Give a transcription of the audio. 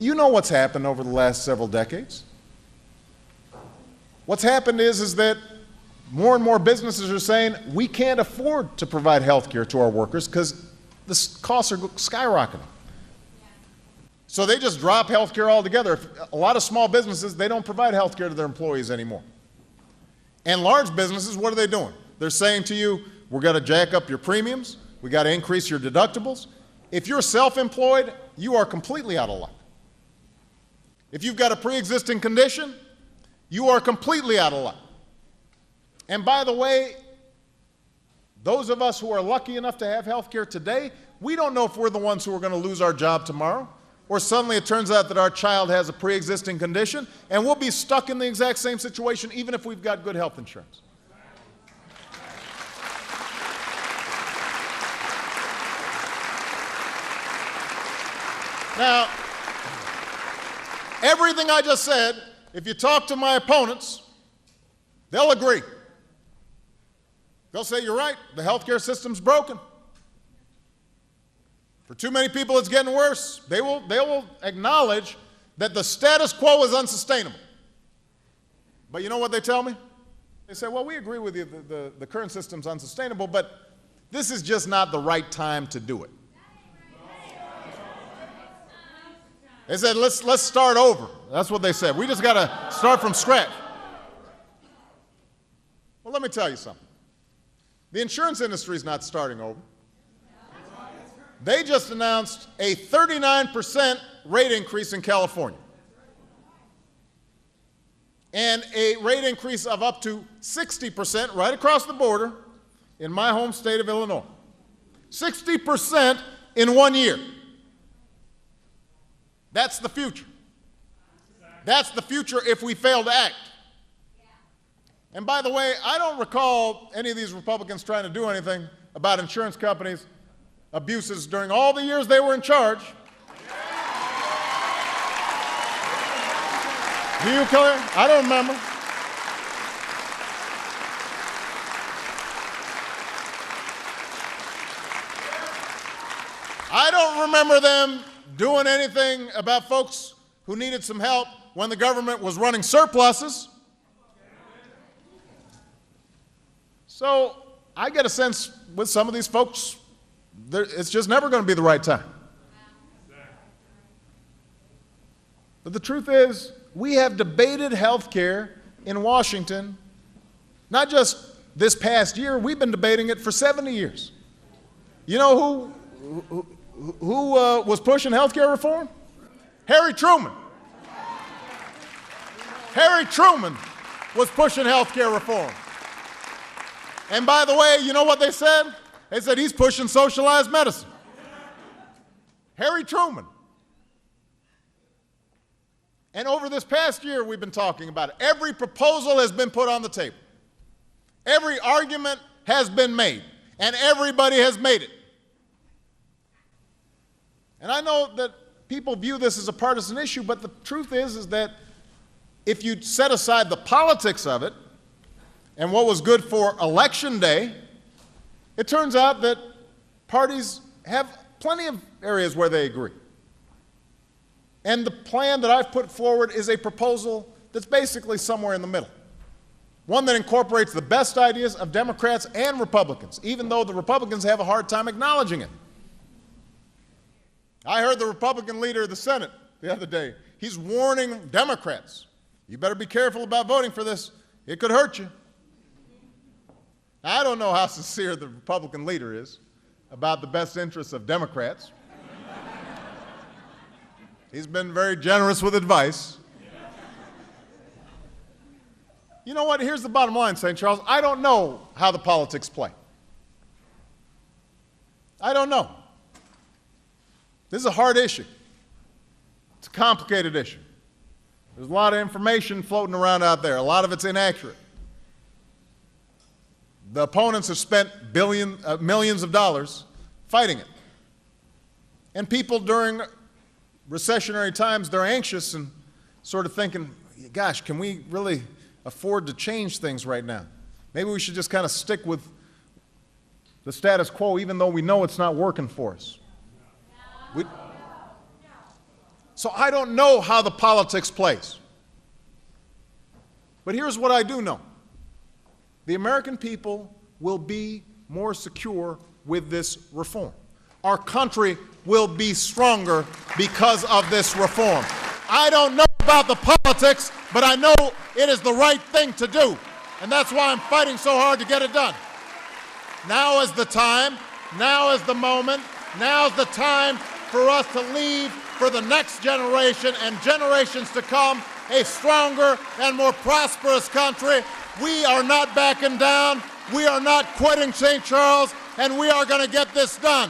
You know what's happened over the last several decades. What's happened is that more and more businesses are saying we can't afford to provide health care to our workers because the costs are skyrocketing. So they just drop health care altogether. A lot of small businesses, they don't provide health care to their employees anymore. And large businesses, what are they doing? They're saying to you, we're going to jack up your premiums, we got to increase your deductibles. If you're self-employed, you are completely out of luck. If you've got a pre-existing condition, you are completely out of luck. And by the way, those of us who are lucky enough to have health care today, we don't know if we're the ones who are going to lose our job tomorrow, or suddenly it turns out that our child has a pre-existing condition, and we'll be stuck in the exact same situation even if we've got good health insurance. Now, everything I just said, if you talk to my opponents, they'll agree. They'll say, you're right, the healthcare system's broken. For too many people, it's getting worse. They will acknowledge that the status quo is unsustainable. But you know what they tell me? They say, well, we agree with you, the current system's unsustainable, but this is just not the right time to do it. They said, let's start over. That's what they said. We just got to start from scratch. Well, let me tell you something. The insurance industry is not starting over. They just announced a 39% rate increase in California and a rate increase of up to 60% right across the border in my home state of Illinois. 60% in 1 year. That's the future. That's the future if we fail to act. And by the way, I don't recall any of these Republicans trying to do anything about insurance companies' abuses during all the years they were in charge. Do you, Claire? I don't remember. I don't remember them doing anything about folks who needed some help when the government was running surpluses. So I get a sense with some of these folks, it's just never going to be the right time. But the truth is, we have debated health care in Washington, not just this past year, we've been debating it for 70 years. You know who was pushing health care reform? Harry Truman. Harry Truman was pushing health care reform. And by the way, you know what they said? They said he's pushing socialized medicine. Harry Truman. And over this past year, we've been talking about it. Every proposal has been put on the table. Every argument has been made, and everybody has made it. And I know that people view this as a partisan issue, but the truth is that if you set aside the politics of it and what was good for Election Day, it turns out that parties have plenty of areas where they agree. And the plan that I've put forward is a proposal that's basically somewhere in the middle. One that incorporates the best ideas of Democrats and Republicans, even though the Republicans have a hard time acknowledging it. I heard the Republican leader of the Senate the other day. He's warning Democrats, you better be careful about voting for this. It could hurt you. I don't know how sincere the Republican leader is about the best interests of Democrats. He's been very generous with advice. You know what? Here's the bottom line, St. Charles. I don't know how the politics play. I don't know. This is a hard issue. It's a complicated issue. There's a lot of information floating around out there. A lot of it's inaccurate. The opponents have spent millions of dollars fighting it. And people during recessionary times, they're anxious and sort of thinking, gosh, can we really afford to change things right now? Maybe we should just kind of stick with the status quo even though we know it's not working for us. So I don't know how the politics plays. But here's what I do know. The American people will be more secure with this reform. Our country will be stronger because of this reform. I don't know about the politics, but I know it is the right thing to do. And that's why I'm fighting so hard to get it done. Now is the time, now is the moment, now is the time for us to leave for the next generation and generations to come a stronger and more prosperous country. We are not backing down, we are not quitting St. Charles, and we are going to get this done.